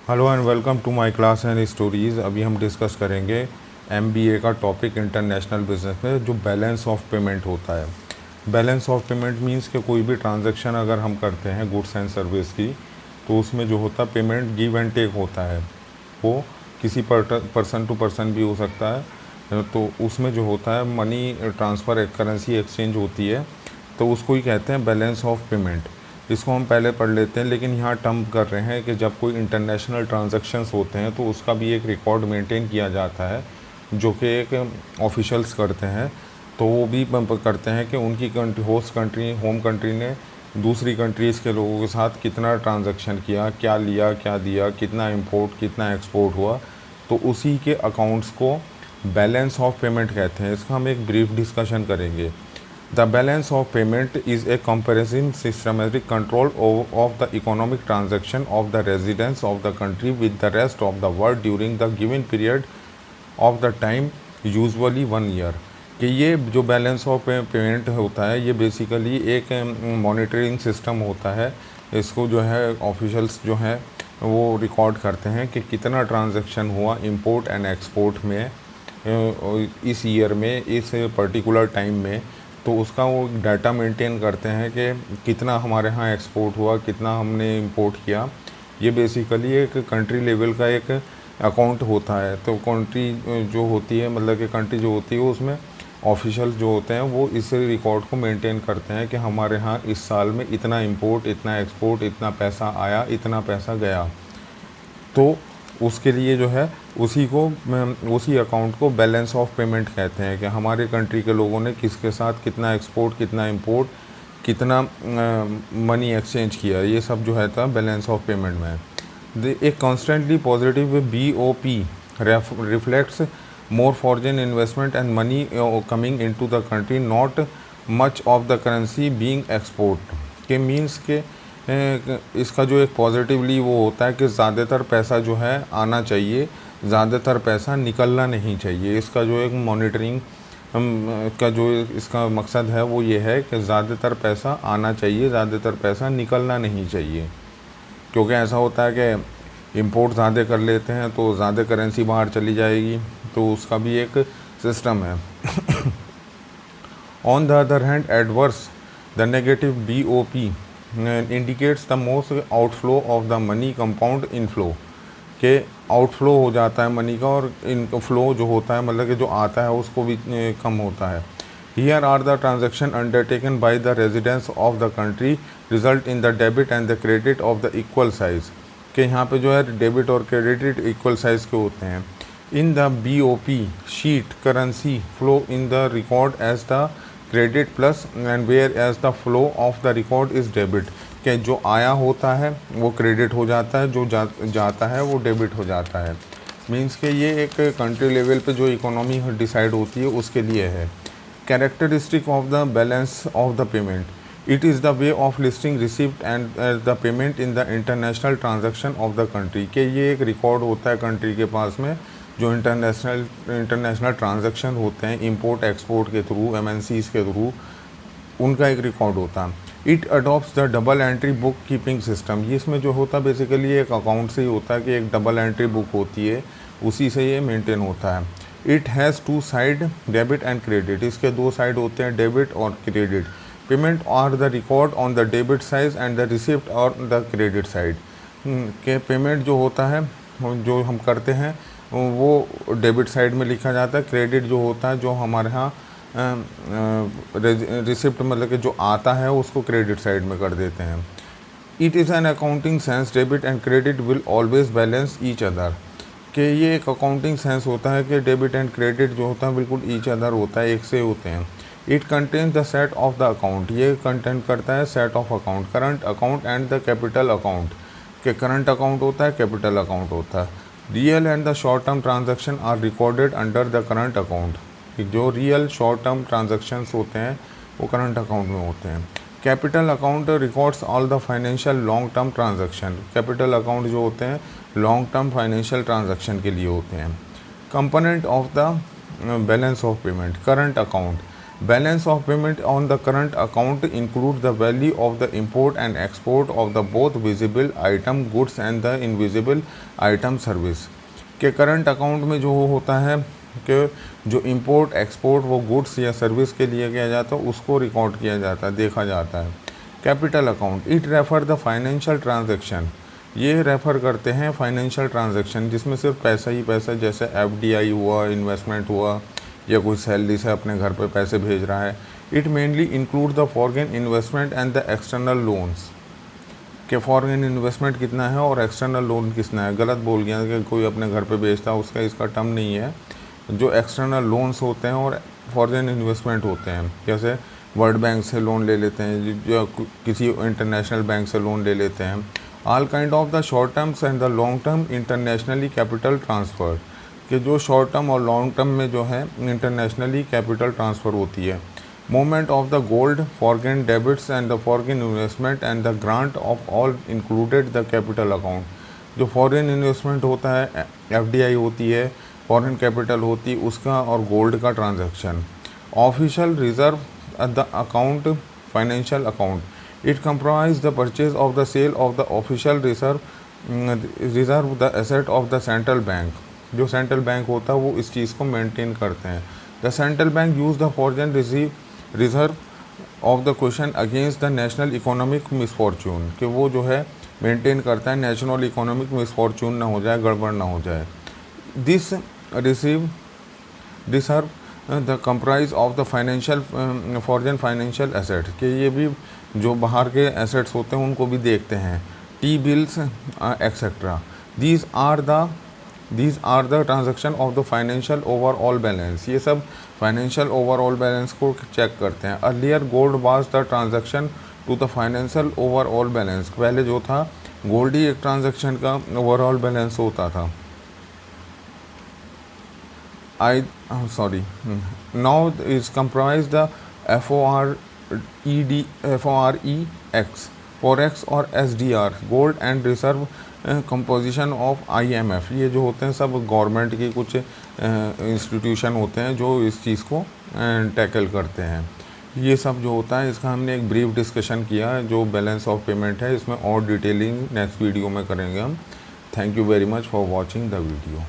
Hello and welcome to my class and stories. अभी हम discuss करेंगे एमबीए का टॉपिक इंटरनेशनल बिजनेस में जो बैलेंस ऑफ पेमेंट होता है। बैलेंस ऑफ पेमेंट मींस कि कोई भी ट्रांजैक्शन अगर हम करते हैं गुड्स एंड सर्विस की, तो उसमें जो होता है पेमेंट गिव एंड टेक होता है। वो किसी पर्सन टू पर्सन भी हो सकता है। तो उसमें जो होता है मनी ट्रांसफ़र, करेंसी एक्सचेंज होती है, तो उसको ही कहते हैं बैलेंस ऑफ पेमेंट। इसको हम पहले पढ़ लेते हैं, लेकिन यहाँ टर्म कर रहे हैं कि जब कोई इंटरनेशनल ट्रांजैक्शंस होते हैं तो उसका भी एक रिकॉर्ड मेंटेन किया जाता है, जो कि एक ऑफिशियल्स करते हैं। तो वो भी करते हैं कि उनकी country, host country, home country ने दूसरी कंट्रीज़ के लोगों के साथ कितना ट्रांजैक्शन किया, क्या लिया, क्या दिया, कितना इंपोर्ट, कितना एक्सपोर्ट हुआ। तो उसी के अकाउंट्स को बैलेंस ऑफ पेमेंट कहते हैं। इसका हम एक ब्रीफ डिस्कशन करेंगे। The balance of payment is a comprehensive systematic control of the economic transaction of the residents of the country with the rest of the world during the given period of the time, usually 1 year। कि ये जो balance of payment होता है ये basically एक monitoring system होता है। इसको जो है ऑफिशियल्स जो हैं वो रिकॉर्ड करते हैं कि कितना ट्रांजैक्शन हुआ इंपोर्ट एंड एक्सपोर्ट में इस ईयर में, इस पर्टिकुलर टाइम में। तो उसका वो डाटा मेंटेन करते हैं कि कितना हमारे यहाँ एक्सपोर्ट हुआ, कितना हमने इंपोर्ट किया। ये बेसिकली एक कंट्री लेवल का एक अकाउंट होता है। तो कंट्री जो होती है, मतलब कि कंट्री जो होती है उसमें ऑफिशियल जो होते हैं वो इस रिकॉर्ड को मेंटेन करते हैं कि हमारे यहाँ इस साल में इतना इंपोर्ट, इतना एक्सपोर्ट, इतना पैसा आया, इतना पैसा गया। तो उसके लिए जो है उसी अकाउंट को बैलेंस ऑफ पेमेंट कहते हैं कि हमारे कंट्री के लोगों ने किसके साथ कितना एक्सपोर्ट, कितना इंपोर्ट, कितना मनी एक्सचेंज किया। ये सब जो है था बैलेंस ऑफ पेमेंट में। एक constantly positive BOP reflects more foreign investment and money coming into the country, not much of the currency being export। के मीन्स के इसका जो एक पॉजिटिवली वो होता है कि ज़्यादातर पैसा जो है आना चाहिए, ज़्यादातर पैसा निकलना नहीं चाहिए। इसका जो एक मॉनिटरिंग का जो इसका मकसद है वो ये है कि ज़्यादातर पैसा आना चाहिए, ज़्यादातर पैसा निकलना नहीं चाहिए। क्योंकि ऐसा होता है कि इंपोर्ट ज़्यादा कर लेते हैं तो ज़्यादा करेंसी बाहर चली जाएगी, तो उसका भी एक सिस्टम है। On the other hand adverse the negative BOP indicates the most outflow of the money compound inflow. के आउटफ्लो हो जाता है मनी का और इनफ्लो जो होता है, मतलब कि जो आता है उसको भी कम होता है। Here are the transactions undertaken by the residents of the country result in the debit and the credit of the equal size। के यहाँ पे जो है डेबिट और क्रेडिट इक्वल साइज के होते हैं। In the BOP sheet currency flow in the record as the credit plus and whereas the flow of the record is debit। के जो आया होता है वो क्रेडिट हो जाता है, जो जाता है वो डेबिट हो जाता है। मीन्स के ये एक कंट्री लेवल पे जो इकोनॉमी डिसाइड होती है उसके लिए है। Characteristic of the balance of the payment, it is the way of listing receipt and the payment in the international transaction of the country। के ये एक रिकॉर्ड होता है कंट्री के पास में, जो इंटरनेशनल ट्रांजैक्शन होते हैं इंपोर्ट एक्सपोर्ट के थ्रू, MNCs के थ्रू, उनका एक रिकॉर्ड होता है। It adopt the double entry book keeping system. ये इसमें जो होता है बेसिकली एक अकाउंट से ही होता है कि एक डबल एंट्री बुक होती है, उसी से ये मेंटेन होता है। It has 2 side, debit and credit. इसके 2 साइड होते हैं, डेबिट और credit. Payment are the record on the debit side and the receipt और द क्रेडिट साइड। के पेमेंट जो होता है जो हम करते हैं वो डेबिट साइड में लिखा जाता है। क्रेडिट जो होता है जो हमारे यहाँ रिसिप्ट, मतलब कि जो आता है उसको क्रेडिट साइड में कर देते हैं। It is an accounting sense debit and credit will always balance each other. कि ये एक अकाउंटिंग सेंस होता है कि डेबिट एंड क्रेडिट जो होता है बिल्कुल ईच अदर होता है, एक से होते हैं। It contains the set of the account. ये कंटेंट करता है set of account, current account and the capital account. के करंट अकाउंट होता है, कैपिटल अकाउंट होता है। Real and the short term transaction are recorded under the current account. जो real short term transactions होते हैं वो करंट अकाउंट में होते हैं। Capital account records all the financial long term transaction. Capital account जो होते हैं लॉन्ग टर्म फाइनेंशियल ट्रांजैक्शन के लिए होते हैं। Component of the balance of payment, current account balance of payment on the current account include the value of the import and export of the both visible item goods and the invisible item service. के current account में जो होता है कि जो import export वो goods या service के लिए किया जाता है उसको रिकॉर्ड किया जाता है, देखा जाता है। Capital account it refer the financial transaction, ये रेफ़र करते हैं फाइनेंशियल ट्रांजैक्शन जिसमें सिर्फ पैसा ही पैसा, जैसे एफडीआई हुआ, इन्वेस्टमेंट हुआ, या कोई सैलरी से अपने घर पे पैसे भेज रहा है। It mainly include the foreign investment and the external loans, कि फॉरेन इन्वेस्टमेंट कितना है और एक्सटर्नल लोन कितना है। गलत बोल गया कि कोई अपने घर पे बेचता है, उसका इसका टर्म नहीं है। जो एक्सटर्नल लोन्स होते हैं और फॉरेन इन्वेस्टमेंट होते हैं, जैसे वर्ल्ड बैंक से लोन ले लेते हैं, जो किसी इंटरनेशनल बैंक से लोन ले लेते हैं। All kind of the short terms and the long term internationally capital transfer, कि जो शॉर्ट टर्म और लॉन्ग टर्म में जो है इंटरनेशनली कैपिटल ट्रांसफ़र होती है। Movement of the gold, foreign debits and the foreign investment and the grant of all included the capital account, जो foreign investment होता है, एफडीआई होती है, फॉरेन कैपिटल होती है उसका, और गोल्ड का transaction. Official reserve the account, financial account it comprise the purchase of the sale of the official reserve the asset of the central bank, जो सेंट्रल बैंक होता है वो इस चीज़ को मेंटेन करते हैं। The central bank use the foreign reserve of the question against the national economic misfortune, कि वो जो है मेंटेन करता है नेशनल इकोनॉमिक मिसफॉर्चून ना हो जाए, गड़बड़ ना हो जाए। This reserve the comprise of the financial foreign financial asset, कि ये भी जो बाहर के एसेट्स होते हैं उनको भी देखते हैं। T bills etcetera, these are the transaction of the financial overall balance, ये सब फाइनेंशियल ओवरऑल बैलेंस को चेक करते हैं। Earlier gold was the transaction to the financial overall balance, पहले जो था गोल्ड ही एक ट्रांजेक्शन का ओवरऑल बैलेंस होता था। Now is comprised the forex और SDR, gold and reserve composition of IMF, ये जो होते हैं सब गवर्नमेंट की कुछ इंस्टीट्यूशन होते हैं जो इस चीज़ को टैकल करते हैं। ये सब जो होता है इसका हमने एक ब्रीफ डिस्कशन किया जो बैलेंस ऑफ पेमेंट है, इसमें और डिटेलिंग नेक्स्ट वीडियो में करेंगे हम। Thank you very much for watching the video.